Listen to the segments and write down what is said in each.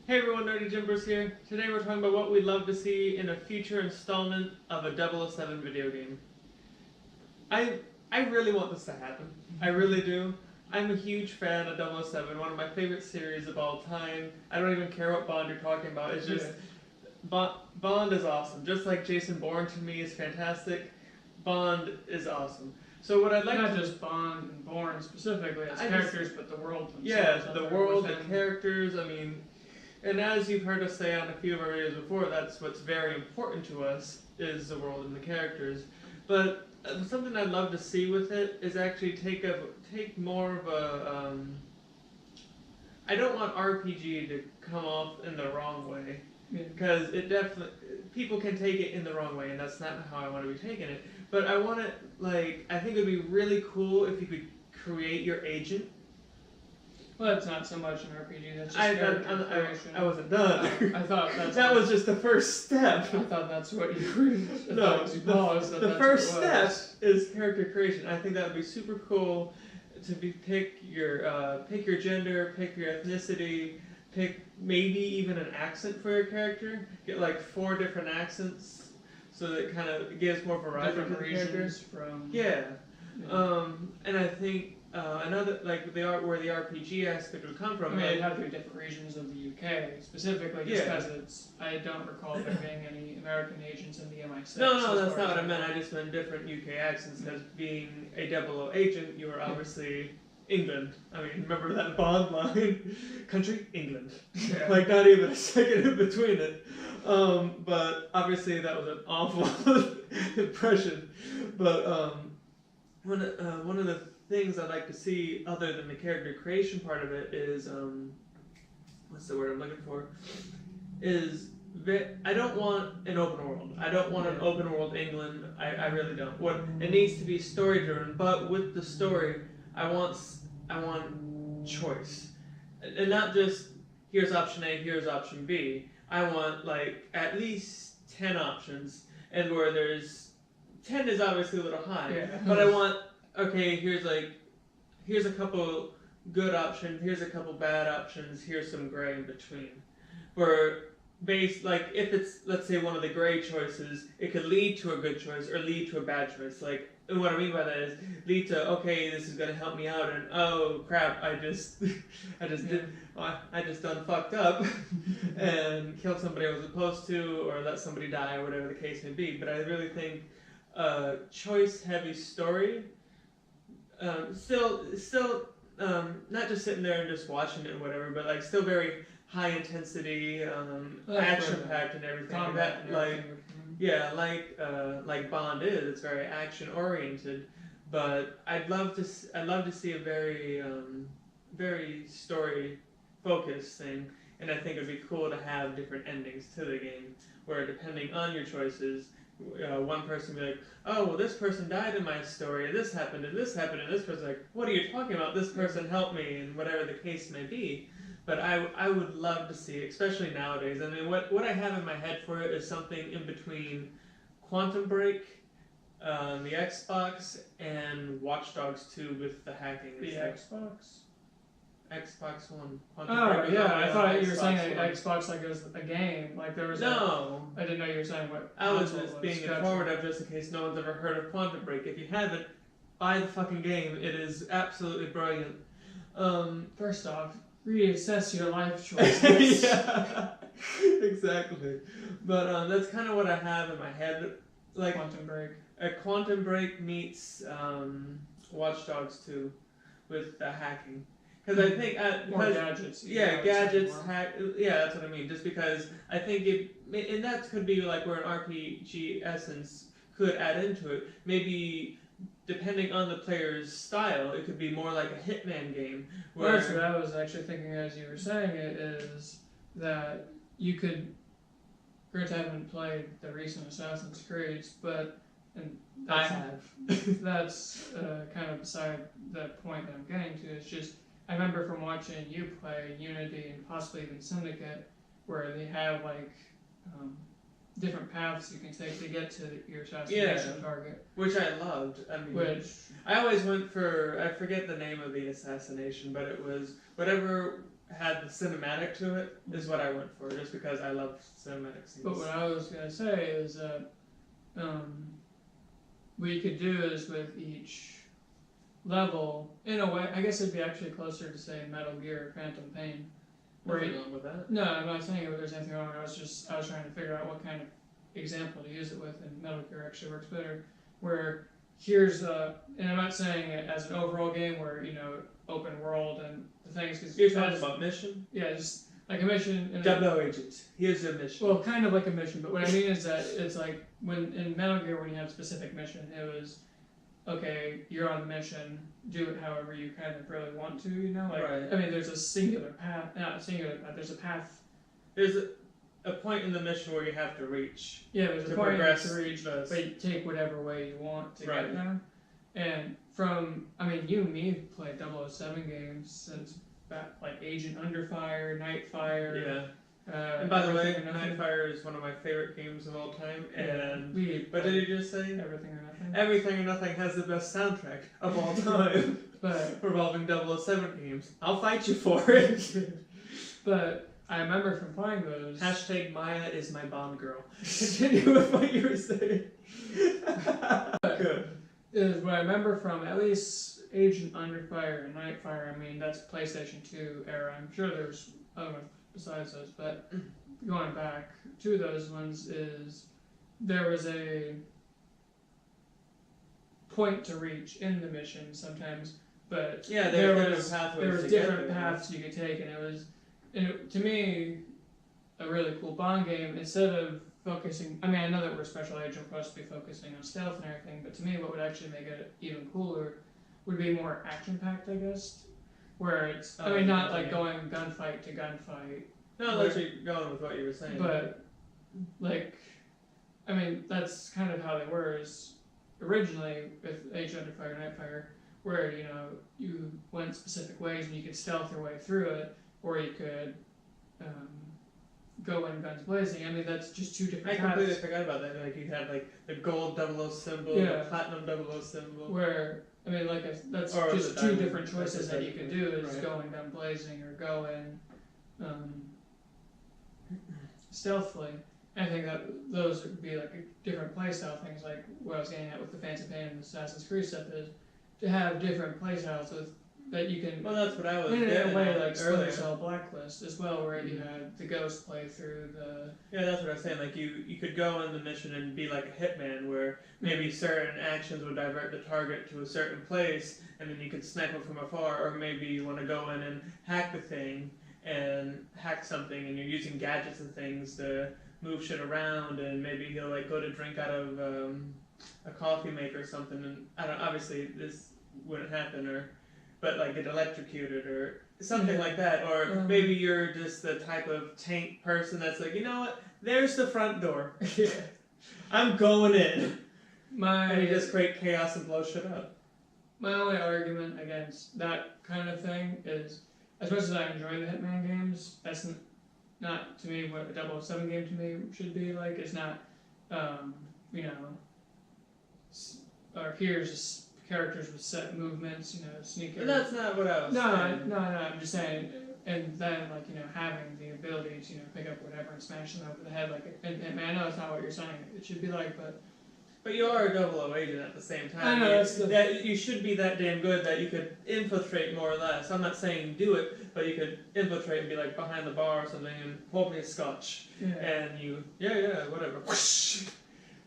Hey everyone, nerdygymbros here. Today we're talking about what we'd love to see in a future installment of a 007 video game. I really want this to happen. I really do. I'm a huge fan of 007, one of my favorite series of all time. I don't even care what Bond you're talking about. It's just Bond is awesome. Just like Jason Bourne to me is fantastic. Bond is awesome. So what I'd like not just Bond and Bourne specifically as characters, but the world themselves. Yeah, the world, the characters. I mean. And as you've heard us say on a few of our videos before, that's what's very important to us, is the world and the characters. But something I'd love to see with it is actually take more of a... I don't want RPG to come off in the wrong way. Because it definitely... People can take it in the wrong way, and that's not how I want to be taking it. But I want it, like... I think it would be really cool if you could create your agent. Well, that's not so much an RPG, that's just character creation. I wasn't done. I thought that's that was just the first step. I thought that's what you were... No, the first step is character creation. I think that would be super cool to pick your gender, pick your ethnicity, pick maybe even an accent for your character. Get like 4 different accents, so that it kind of gives more variety to the characters. And I think another, like, where the RPG aspect would come from. It'd have to be different regions of the UK, specifically, just because I don't recall there being any American agents in the MI6. No, that's not what I meant. I just meant different UK accents, because being a 00 agent, you are obviously England. I mean, remember that Bond line? Country? England. Yeah. Like, not even a second in between it. But obviously that was an awful impression. But one of the things I'd like to see, other than the character creation part of it, is what's the word I'm looking for? I don't want an open world. I don't want an open world England. I really don't. It needs to be story driven, but with the story, I want choice, and not just here's option A, here's option B. I want like at least 10 options, and where there's 10 is obviously a little high, but I want. Okay, here's a couple good options, here's a couple bad options, here's some gray in between. Where if it's, let's say, one of the gray choices, it could lead to a good choice or lead to a bad choice. Like, and what I mean by that is lead to, okay, this is gonna help me out, and oh crap, I just done fucked up and killed somebody I was supposed to, or let somebody die, or whatever the case may be. But I really think choice heavy story. Still, not just sitting there and just watching it or whatever, but like still very high intensity, action packed and everything. Like Bond is. It's very action oriented, but I'd love to see a very story focused thing, and I think it'd be cool to have different endings to the game, where depending on your choices. One person would be like, oh, well, this person died in my story, and this happened, and this happened, and this person's like, what are you talking about? This person helped me, and whatever the case may be. But I would love to see, especially nowadays. I mean, what I have in my head for it is something in between Quantum Break, the Xbox, and Watch Dogs 2 with the hacking. The Xbox? Xbox One. I thought you were saying Xbox like it was a game. Like there was No. I didn't know you were saying what. I was just being informative just in case no one's ever heard of Quantum Break. If you haven't, buy the fucking game. It is absolutely brilliant. First off, reassess your life choices. Yeah, exactly. But that's kind of what I have in my head. Like Quantum Break. A Quantum Break meets Watch Dogs 2 with the hacking. Because I think more gadgets. Gadgets, hack. Yeah, that's what I mean. Just because I think and that could be like where an RPG essence could add into it. Maybe depending on the player's style, it could be more like a Hitman game. Well, that's what I was actually thinking as you were saying it, is that you could. Granted, I haven't played the recent Assassin's Creeds, but I have. That's kind of beside the point that I'm getting to. It's just. I remember from watching you play Unity and possibly even Syndicate, where they have like different paths you can take to get to your assassination target. Which I loved. I mean, I always went for, I forget the name of the assassination, but it was whatever had the cinematic to it is what I went for, just because I love cinematic scenes. But what I was gonna say is that what you could do is with each level, in a way, I guess it'd be actually closer to say Metal Gear Phantom Pain. Nothing wrong with that. No, I'm not saying there's anything wrong. I was trying to figure out what kind of example to use it with, and Metal Gear actually works better. Where here's and I'm not saying it as an overall game where open world and the things. Cause you're talking about mission. Yeah, just like a mission. And Double agent. Here's your mission. Well, kind of like a mission, but what I mean is that it's like when in Metal Gear when you have a specific mission, it was okay. You're on the mission. Do it however you kind of really want to. Like right. I mean, there's a singular path. Not a singular path. There's a path. There's a point in the mission where you have to reach. Yeah, there's a point to reach, but you take whatever way you want to get there. And you and me have played 007 games since back, like Agent Under Fire, Nightfire. Yeah. And by the way, Nightfire is one of my favorite games of all time. And what did you just say? Everything or Nothing. Everything or Nothing has the best soundtrack of all time. But revolving 007 games. I'll fight you for it. But I remember from playing those. # Maya is my Bond girl. Continue with what you were saying. Good. Is what I remember from at least Agent Under Fire and Nightfire. I mean, that's PlayStation 2 era. I'm sure there's other ones besides those, but going back to those ones is there was a point to reach in the mission sometimes, but there was different paths you could take, and it was. And to me, a really cool Bond game, instead of focusing, I know that we're special agent, we're supposed to be focusing on stealth and everything, but to me what would actually make it even cooler would be more action-packed, I guess, where it's, not like going gunfight to gunfight. No, literally going with what you were saying. But, that's kind of how they were, is originally with Agent Under Fire, Nightfire, where, you went specific ways and you could stealth your way through it, or you could go in guns blazing. That's just two different paths. I completely forgot about that. Like, you had, the gold 00 symbol, the platinum 00 symbol. Where, that's just two different choices that you could do, is go in gun blazing or go in stealthily. I think that those would be, different playstyle things, like what I was getting at with the Phantom Pain and Assassin's Creed stuff, is to have different playstyles with that you can. Well, that's what I was getting at a way like earlier. Splinter Cell Blacklist as well, where you had the ghost play through the. Yeah, that's what I was saying. Like you could go on the mission and be like a hitman, where maybe certain actions would divert the target to a certain place, and then you could snipe it from afar. Or maybe you want to go in and hack the thing and hack something, and you're using gadgets and things to move shit around, and maybe he'll go to drink out of a coffee maker or something, and obviously this wouldn't happen, but get electrocuted or something like that, or maybe you're just the type of tank person that's like, you know what, there's the front door, I'm going in, and you just create chaos and blow shit up. My only argument against that kind of thing is, as much as I enjoy the Hitman games, that's not to me what a 007 game to me should be like. It's not, or here's characters with set movements, sneaking. That's not what I was saying. No, I'm just saying, and then having the ability to pick up whatever and smash them over the head, and I know that's not what you're saying. It should be but you are a 00 agent at the same time. I know that you should be that damn good that you could infiltrate more or less. I'm not saying do it, but you could infiltrate and be behind the bar or something and hold me a scotch, and you whatever. Whoosh!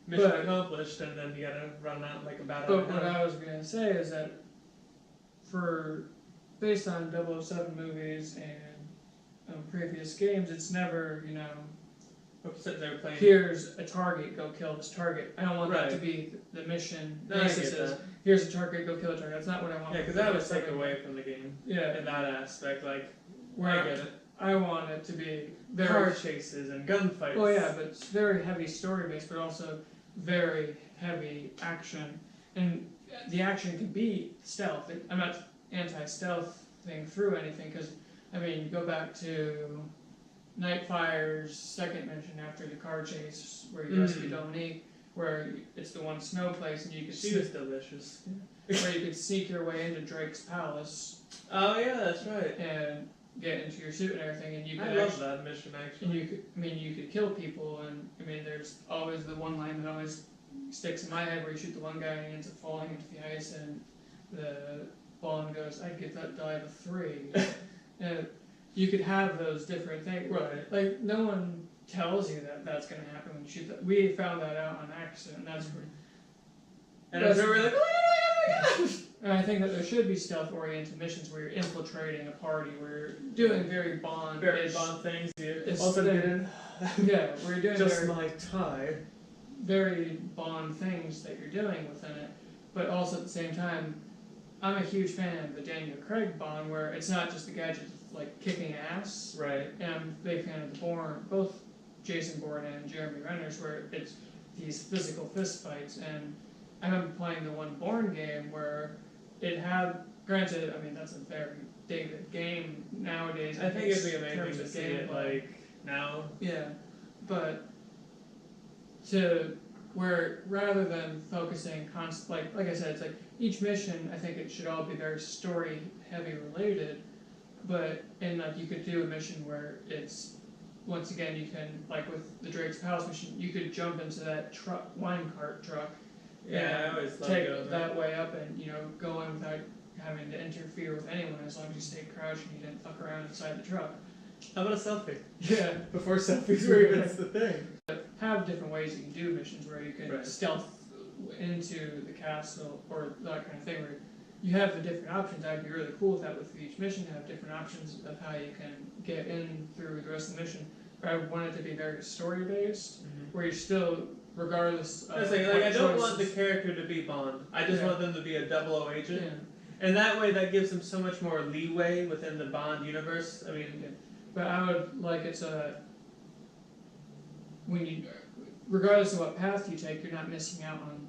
Mission accomplished, and then you gotta run out like a bat. But what I was gonna say is that based on 007 movies and previous games, it's never here's a target, go kill this target. I don't want that to be the mission. Here's a target, go kill a target. That's not what I want. Yeah, because that would take away from the game. Yeah, in that aspect, I get it. I want it to be very car chases and gunfights. Well, yeah, but it's very heavy story based, but also very heavy action, and the action can be stealth. I'm not anti-stealth thing through anything, because go back to Nightfire's second mission after the car chase, where you rescue Dominique, where it's the one snow place, and you could she was delicious. Where you could sneak your way into Drake's palace. Oh yeah, that's right. And get into your suit and everything, and you could I love that mission actually. and you could kill people, and I mean, there's always the one line that always sticks in my head where you shoot the one guy and he ends up falling into the ice, and the Bond goes, "I'd give that dive a 3." And you could have those different things. Right. Like, no one tells you that that's going to happen when you shoot that. We found that out on accident. That's where. And I'm sure we're like, oh my god! And I think that there should be stealth-oriented missions where you're infiltrating a party, where you're doing very Bond things. You It's also the- get in. Yeah, where you're doing Just very, my tie. very Bond things that you're doing within it. But also at the same time, I'm a huge fan of the Daniel Craig Bond, where it's not just the gadget of like kicking ass. Right. And I'm a big fan of the Bourne, both Jason Bourne and Jeremy Renner's, where it's these physical fist fights. And I remember playing the one Bourne game where it had, granted, I mean, that's a very dated game nowadays. I think it'd be in terms amazing to of see it gameplay. like now. Yeah, but to where rather than focusing like I said, it's like each mission, I think it should all be very story heavy related, but and like you could do a mission where it's once again you can, like with the Drake's Palace mission, you could jump into that wine cart truck. Yeah, I always love take going that way up and go in without having to interfere with anyone, as long as you stay crouched and you didn't fuck around inside the truck. How about a selfie? Yeah. Before selfies were even the thing. Have different ways you can do missions where you can Right. stealth into the castle or that kind of thing, where you have the different options. I'd be really cool with that with each mission, have different options of how you can get in through the rest of the mission. But I want it to be very story based, where you're still, regardless of I don't want the character to be Bond. I just Yeah. want them to be a 00 agent. Yeah. And that way that gives them so much more leeway within the Bond universe. I mean, Yeah. But I would like it to, when you, regardless of what path you take, you're not missing out on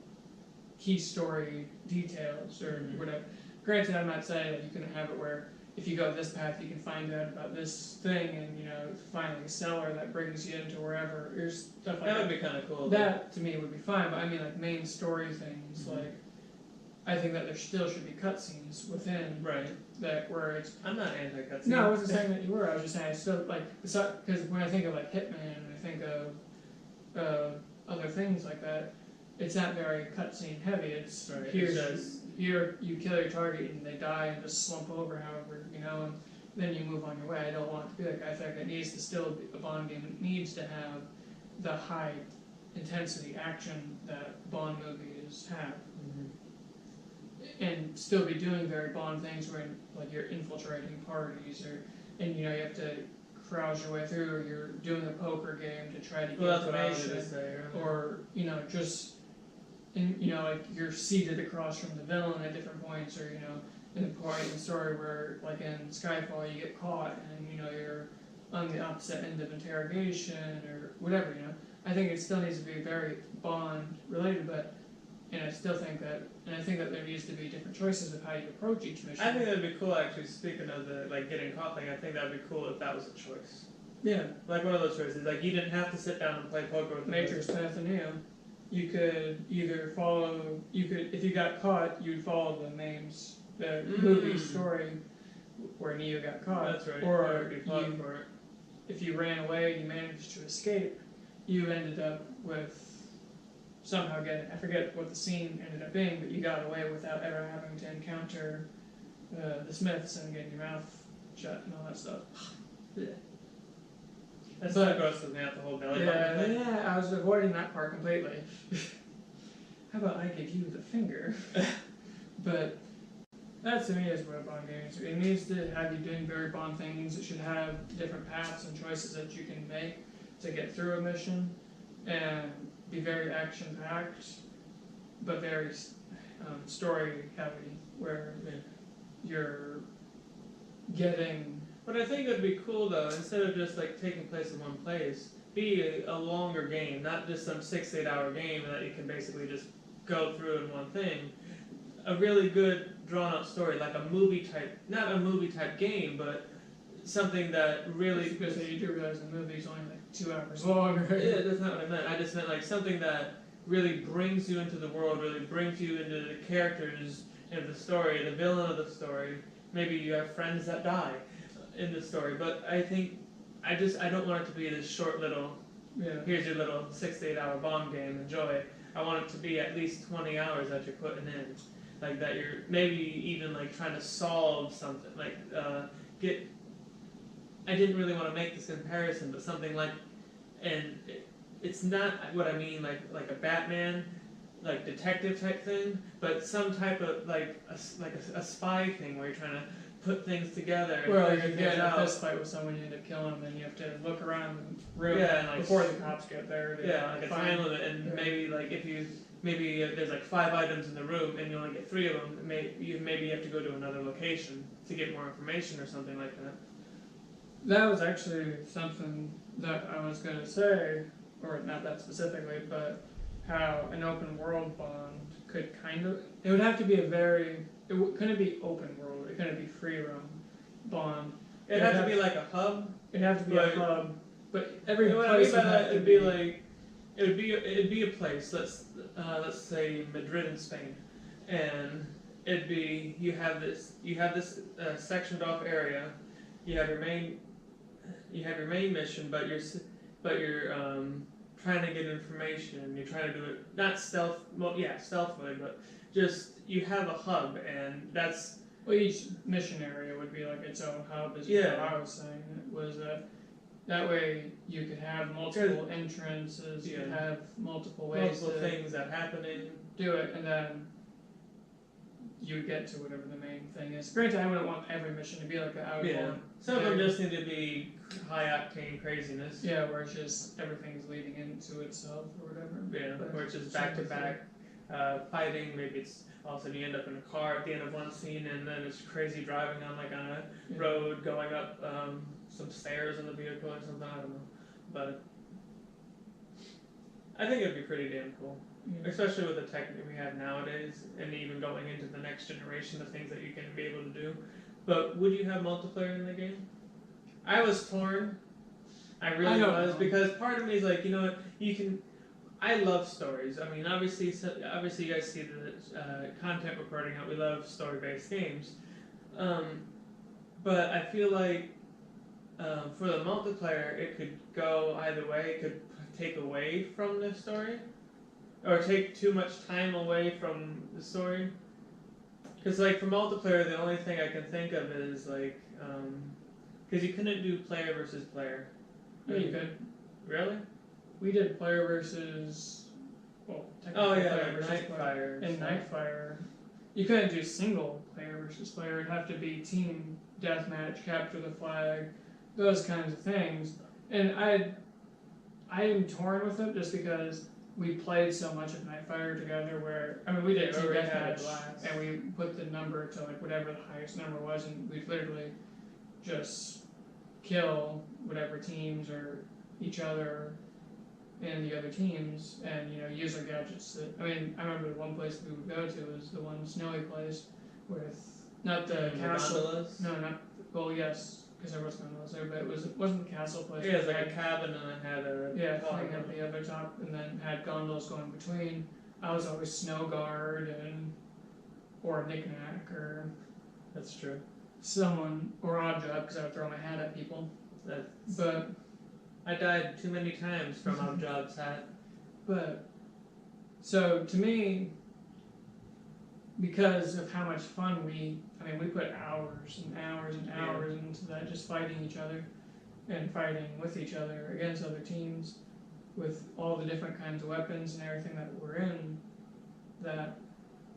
key story details or whatever. Granted, I'm not saying that you couldn't have it where if you go this path, you can find out about this thing, and finally a cellar that brings you into wherever. There's stuff like that that. would be kind of cool. That to me would be fine, but I mean like main story things, like I think that there still should be cutscenes within Right. that where it's. I'm not anti-cutscene. No, I wasn't saying that you were. I was just saying I still like because when I think of like Hitman, and I think of other things like that, it's not very cutscene heavy. It's Right, here, it's just- here you kill your target and they die and just slump over, however, and then you move on your way. I don't want it to be like, I think it needs to still be a Bond game. It needs to have the high intensity action that Bond movies have. And still be doing very Bond things where like you're infiltrating parties and you have to crowd your way through, or you're doing a poker game to try to get That's what I was information, going to say. or just like you're seated across from the villain at different points, or in a point in the story where like in Skyfall you get caught and you're on the opposite end of interrogation or whatever. I think it still needs to be very Bond related, but. And I still think that, there needs to be different choices of how you approach each mission. I think that'd be cool. Actually, speaking of the getting caught thing, I think that'd be cool if that was a choice. Yeah. Like one of those choices. Like you didn't have to sit down and play poker with the Matrix Path of Neo. You could either follow. If you got caught, you'd follow the movie story where Neo got caught. That's right. Or you fought for it. if you ran away and you managed to escape, you ended up with. Somehow I forget what the scene ended up being, but you got away without ever having to encounter the Smiths and getting your mouth shut and all that stuff. That's so gross with me out the whole belly button thing. Yeah, I was avoiding that part completely. How about I give you the finger? But that to me is what a Bond game is. It needs to have you doing very Bond things. It should have different paths and choices that you can make to get through a mission, and be very action packed, but very story heavy, where you're getting. But I think it'd be cool though, instead of just taking place in one place, be a longer game, not just some 6-8 hour game that you can basically just go through in one thing. A really good drawn out story, like a movie type, not a movie type game, but something that really. Because you do realize the movie's only 2 hours long. Yeah, that's not what I meant. I just meant something that really brings you into the world, really brings you into the characters of the story, the villain of the story. Maybe you have friends that die. in the story, but I think I don't want it to be this short little. Yeah. Here's your little 6 to 8 hour bomb game. Enjoy it. I want it to be at least 20 hours that you're putting in, like that you're maybe even like trying to solve something. Like get. I didn't really want to make this comparison, but something like, and it's not what I mean like a Batman, like detective type thing, but some type of like a spy thing where you're trying to put things together. And Well, you figure get in things a out. fist fight with someone, you end up killing them, then you have to look around the room Yeah, and, before the cops get there. Like a time limit, and maybe like if you there's like 5 items in the room and you only get 3 of them, maybe you have to go to another location to get more information or something like that. That was actually something that I was going to say, or not that specifically, but how an open world bond could it would have to be couldn't be open world, it couldn't be free roam bond. It'd have to be like a hub. It'd have to be a hub, but every What I mean place by would have that, to it'd be like, it'd be a place. Let's say Madrid in Spain, and it'd be you have this sectioned off area. You have your main mission, but you're trying to get information. You're trying to do it not stealthily, but just you have a hub, and that's. Well, each mission area would be like its own hub, is what I was saying. It was that way you could have multiple entrances, you could have multiple ways multiple things that happen in. Do it, and then you would get to whatever the main thing is. Granted, I wouldn't want every mission to be like an outlaw. Some of them just need to be high octane craziness. Yeah, where it's just everything's leading into itself or whatever. Yeah, where it's just back to back fighting. Maybe it's all of a sudden you end up in a car at the end of one scene, and then it's crazy driving on a road going up some stairs in the vehicle or something. I don't know, but I think it'd be pretty damn cool. Yeah. Especially with the tech that we have nowadays, and even going into the next generation of things that you can be able to do. But would you have multiplayer in the game? I was torn. I really was, because part of me is like, you know what, you can. I love stories. I mean, obviously you guys see the content we're putting out. We love story-based games, but I feel like for the multiplayer, it could go either way. It could take away from the story, or take too much time away from the story. Because like for multiplayer, the only thing I can think of is like, because you couldn't do player versus player. Yeah, you could. Really? We did player versus, well, technically player versus player. In Nightfire, you couldn't do single player versus player. It'd have to be team deathmatch, capture the flag, those kinds of things. And I am torn with it just because we played so much of Nightfire together. Where we did team deathmatch, and we put the number to like whatever the highest number was, and we'd literally just kill whatever teams or each other and the other teams, and use our gadgets. I remember the one place we would go to was the one snowy place with not the castle. Gondolas? No, not yes, because there was gondolas there, but it wasn't the castle place. Yeah, it was like a cabin and it had a thing at the other top, and then had gondolas going between. I was always snow guard or a knick-knack or that's true. Someone or odd job because I would throw my hat at people. But I died too many times from odd job's hat. But so to me, because of how much fun we put hours and hours and hours into that, just fighting each other and fighting with each other against other teams with all the different kinds of weapons and everything that we're in. That,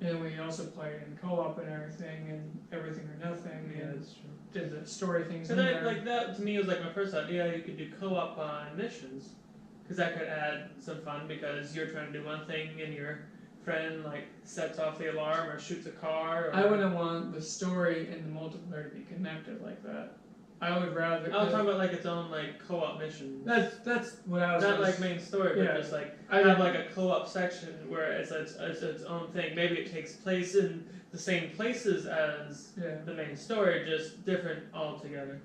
and we also played in co-op and everything or nothing. Yeah, and that's true. Did the story things. So that to me was like my first thought. Yeah, you could do co-op on missions, because that could add some fun, because you're trying to do one thing and your friend like sets off the alarm or shoots a car. I wouldn't want the story and the multiplayer to be connected like that. I would rather. I was talking about like its own like co-op mission. That's what I was. Not like main story, but just like I have like a co-op section where it's its own thing. Maybe it takes place in the same places as the main story, just different altogether.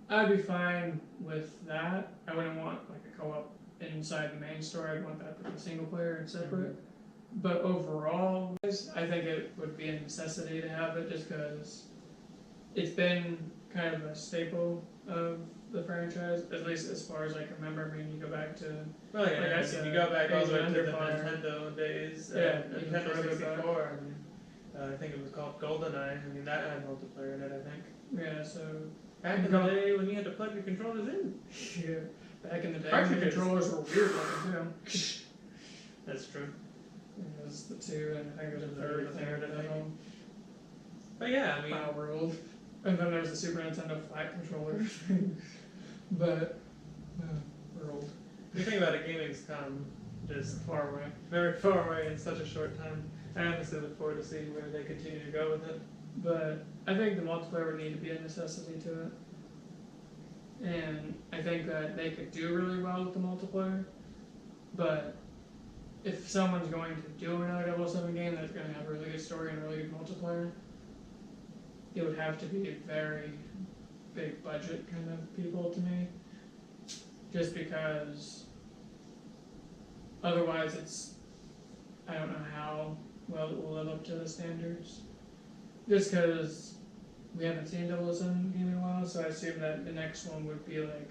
I'd be fine with that. I wouldn't want like a co-op inside the main story. I'd want that to be single player and separate. Mm-hmm. But overall, I think it would be a necessity to have it, just because it's been kind of a staple of the franchise, at least as far as I can remember. I mean, you go back to Well, yeah, Like I if said, you go back all the way to Under the Fire. Nintendo days, Yeah, even Nintendo further 64, I think it was called GoldenEye. I mean, that had multiplayer in it, I think. yeah, so Back in the day when you had to plug your controllers in. yeah, back in the day, the Cartridges. controllers were weird looking too. That's true. It was the two, and I think it was a third thing Third, I at think. home. But yeah, I mean, Wow, world. And then there's the Super Nintendo flat controller. But world, you think about it, gaming's come just far away. very far away in such a short time. I honestly look forward to seeing where they continue to go with it. But I think the multiplayer would need to be a necessity to it. And I think that they could do really well with the multiplayer. But if someone's going to do another 007 game that's going to have a really good story and really good multiplayer, it would have to be a very big budget kind of people to me. Just because otherwise I don't know how well it will live up to the standards. Just because we haven't seen 007 game in a while, so I assume that the next one would be like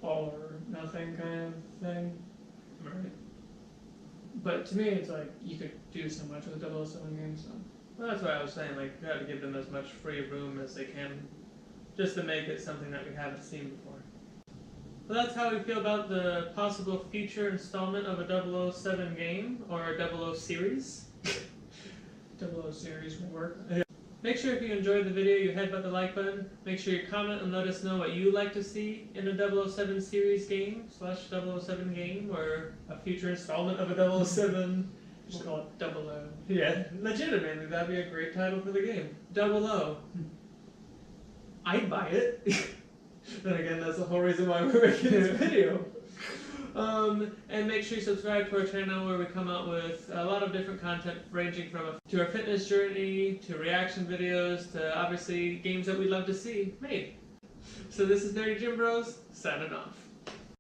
all or nothing kind of thing. Right. But to me, it's like you could do so much with a 007 game, so. Well, that's why I was saying, like, you have to give them as much free room as they can, just to make it something that we haven't seen before. Well, that's how we feel about the possible future installment of a 007 game, or a 00 series. 00 series will work. Make sure if you enjoyed the video, you hit the like button. Make sure you comment and let us know what you'd like to see in a 007 series game, / 007 game, or a future installment of a 007. Just call it 00. Yeah, legitimately, that'd be a great title for the game. 00. I'd buy it. Then again, that's the whole reason why we're making this video. And make sure you subscribe to our channel where we come out with a lot of different content ranging from to our fitness journey, to reaction videos, to obviously games that we'd love to see made. So this is Nerdy Gym Bros, signing off.